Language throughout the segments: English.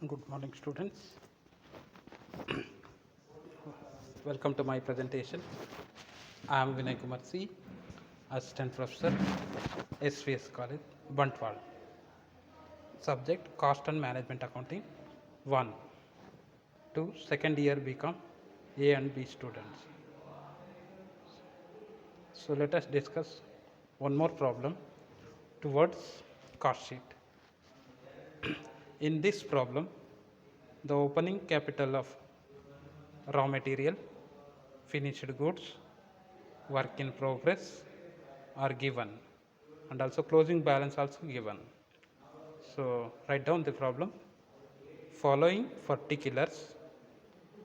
Good morning, students. Welcome to my presentation. I am Vinay Kumar C, Assistant Professor, SVS College, Bantwal. Subject Cost and Management Accounting 1 to second year BCom A and B students. So let us discuss one more problem towards cost sheet. In this problem, the opening capital of raw material, finished goods, work in progress are given, and also closing balance also given. So write down the problem. Following particulars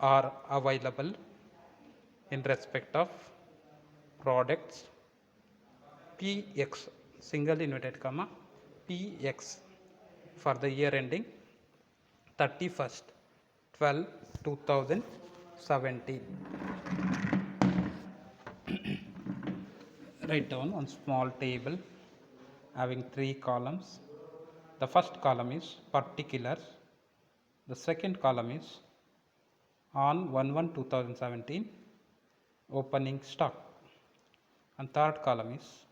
are available in respect of products PX, single inverted comma PX, for the year ending 31st 12 2017. Write down one small table having 3 columns. The first column is particulars, the second column is on 1/1/2017 opening stock, and third column is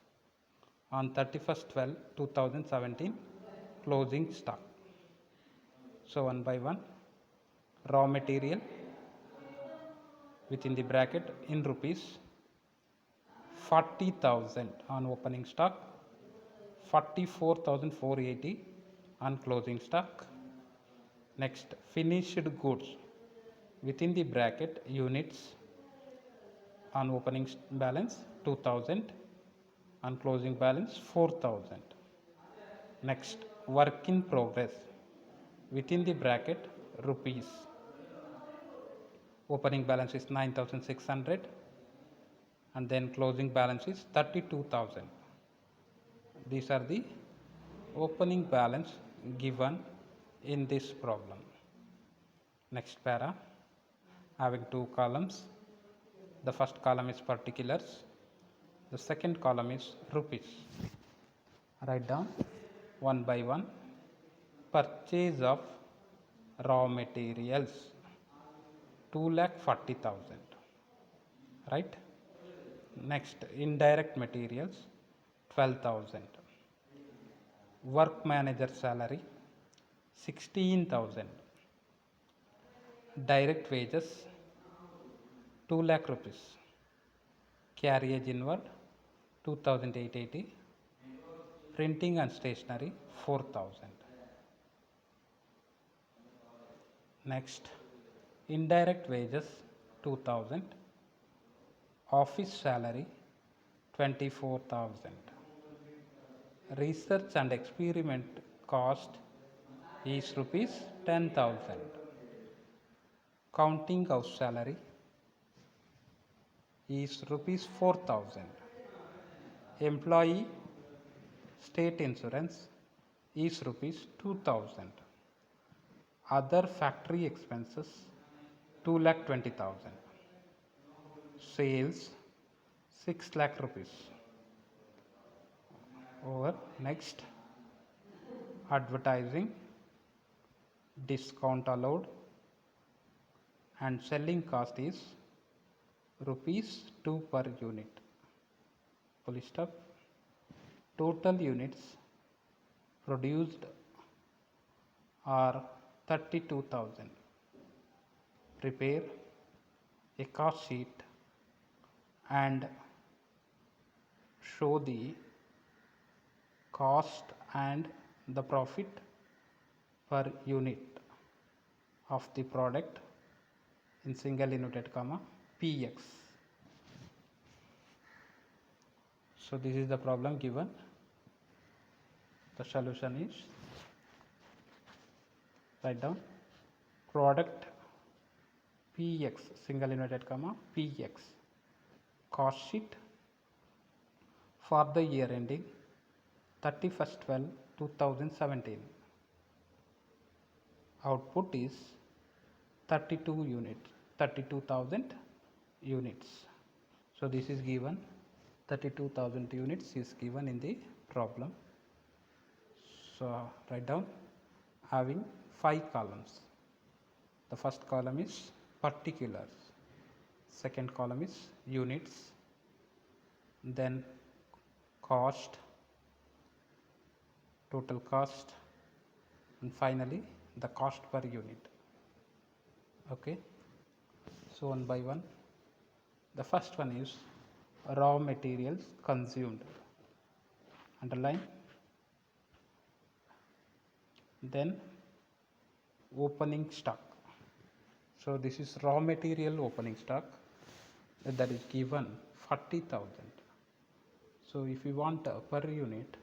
on 31st 12/2017 closing stock. So one by one, raw material within the bracket in rupees 40,000 on opening stock, 44,480 on closing stock. Next, finished goods within the bracket units on opening balance 2000, on closing balance 4000. Next, work in progress within the bracket rupees, opening balance is 9600 and then closing balance is 32,000. These are the opening balance given in this problem. Next para, having 2 columns. The first column is particulars, the second column is rupees. Write down one by one. Purchase of raw materials 2,40,000, right? Next, indirect materials 12,000, work manager salary 16,000, direct wages 2 lakh rupees, carriage inward 2,880, printing and stationery 4,000. Next, indirect wages 2,000, office salary 24,000, research and experiment cost is rupees 10,000, counting house salary is rupees 4,000, employee state insurance is rupees 2,000, other factory expenses 2,20,000, sales 6 lakh rupees. Over. Next, advertising, discount allowed, and selling cost is rupees 2 per unit. Full stop. Total units produced are 32,000. Prepare a cost sheet and show the cost and the profit per unit of the product in single inverted comma PX. So this is the problem given. The solution is, write down product PX, single inverted comma PX, cost sheet for the year ending 31st 12/2017. Output is 32,000 units. So this is given, 32,000 units is given in the problem. So write down, having 5 columns. The first column is particulars, second column is units, then cost, total cost, and finally the cost per unit. Okay, so one by one. The first one is raw materials consumed, underline, then opening stock. So this is raw material opening stock, that is given 40,000. So if you want per unit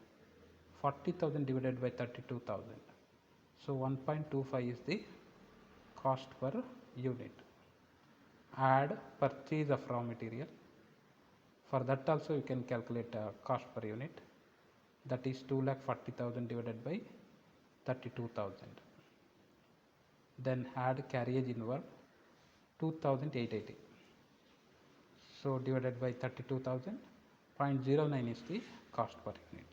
40,000 divided by 32,000, so 1.25 is the cost per unit. Add purchase of raw material. For that also you can calculate cost per unit, that is 2,40,000 divided by 32,000. Then add carriage inward 2,880. So divided by 32,000, 0.09 is the cost per unit.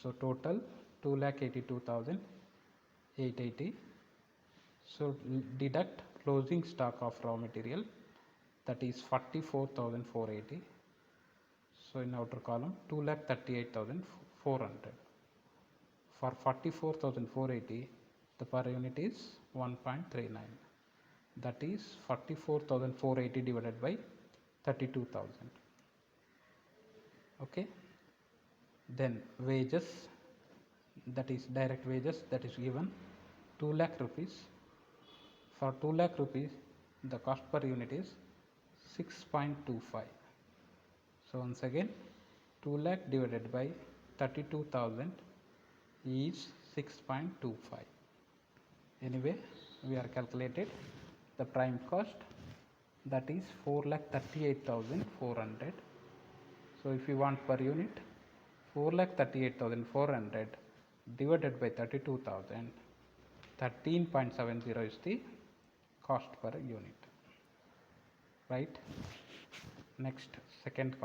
So total 2,82,880. So deduct closing stock of raw material, that is 44,480. So in outer column 2,38,400. For 44,480, the per unit is 1.39. That is 44,480 divided by 32,000. Okay. Then wages, that is direct wages, that is given 2 lakh rupees. For 2 lakh rupees, the cost per unit is 6.25. So once again 2 lakh divided by 32,000 is 6.25. Anyway, we are calculated the prime cost, that is 4,38,400. So if you want per unit, 4,38,400 divided by 32,000, 13.70 is the cost per unit. Right. Next, second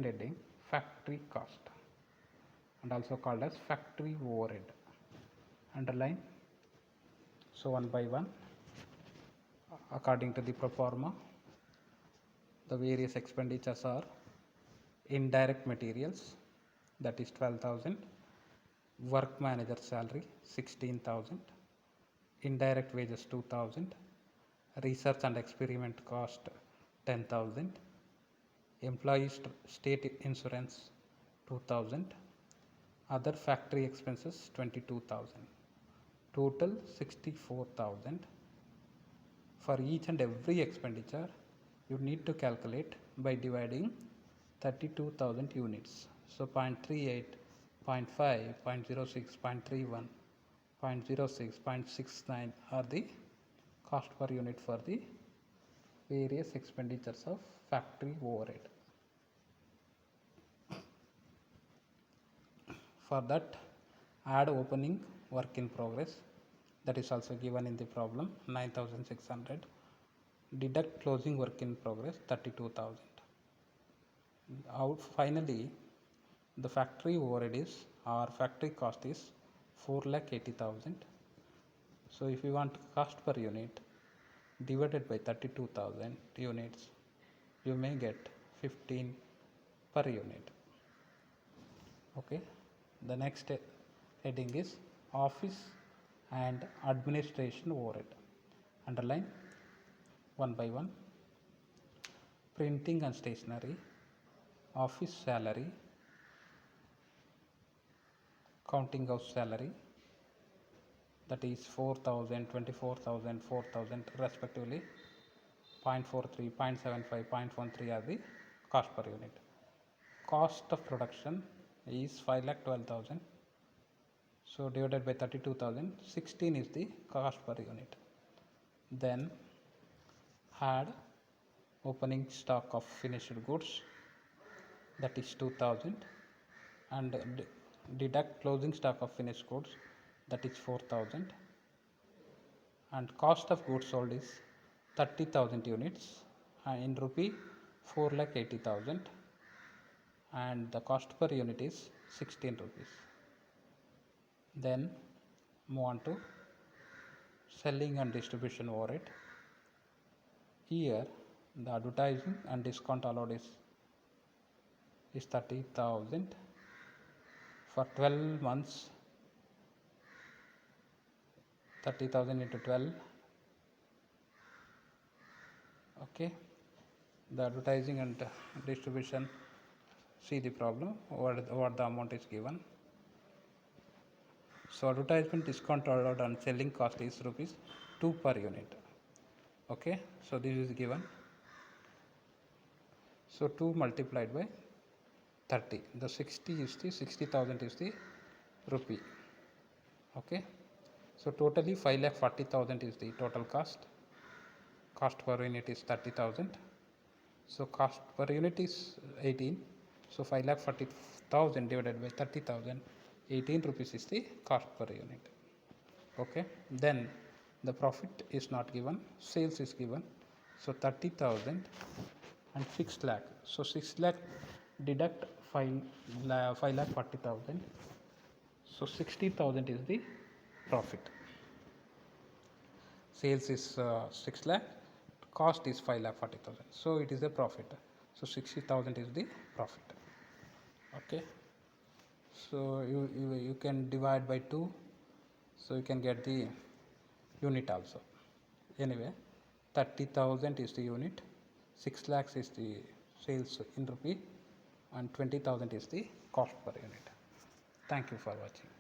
heading, factory cost, and also called as factory overhead. Underline. So one by one, according to the pro forma, the various expenditures are indirect materials, that is 12,000, work manager salary 16,000, indirect wages 2,000, research and experiment cost 10,000, employee state insurance 2,000, other factory expenses 22,000, total 64,000. For each and every expenditure you need to calculate by dividing 32,000 units. So 0.38, 0.5, 0.06, 0.31, 0.06, 0.69 are the cost per unit for the various expenditures of factory overhead. For that, add opening work in progress, that is also given in the problem, 9,600. Deduct closing work in progress, 32,000. Out finally, the factory overhead is, or factory cost is 4,80,000. So if you want cost per unit divided by 32,000 units, you may get 15 per unit. Okay. The next heading is office and administration overhead. Underline one by one. Printing and stationery, office salary, counting house salary, that is 4,000, 24,000, 4,000 respectively, 0.43, 0.75, 0.13 are the cost per unit. Cost of production is 5,12,000. So divided by 32,000, 16 is the cost per unit. Then add opening stock of finished goods, that is 2,000, and deduct closing stock of finished goods, that is 4,000, and cost of goods sold is 30,000 units, in rupee 4,80,000, and the cost per unit is 16 rupees. Then move on to selling and distribution overhead. Here the advertising and discount allowed is 30,000 for 12 months. 30,000 into 12. Okay, the advertising and distribution, see the problem, what the amount is given. So advertisement discount allowed and selling cost is rupees 2 per unit. Okay, so this is given. So 2 multiplied by 30, the 60,000 is the rupee. Okay, so totally 5,40,000 is the total cost per unit is 30,000. So cost per unit is 18, so 5,40,000 divided by 30,000, 18 rupees is the cost per unit. Okay, then the profit is not given, sales is given. So 30,000 and 6 lakh, so 6 lakh deduct 5,40,000, so 60,000 is the profit. Sales is 6 lakh, cost is 5,40,000, so it is a profit. So 60,000 is the profit. Okay, so you can divide by 2, so you can get the unit also. Anyway, 30,000 is the unit, 6 lakhs is the sales in rupee, and 20,000 is the cost per unit. Thank you for watching.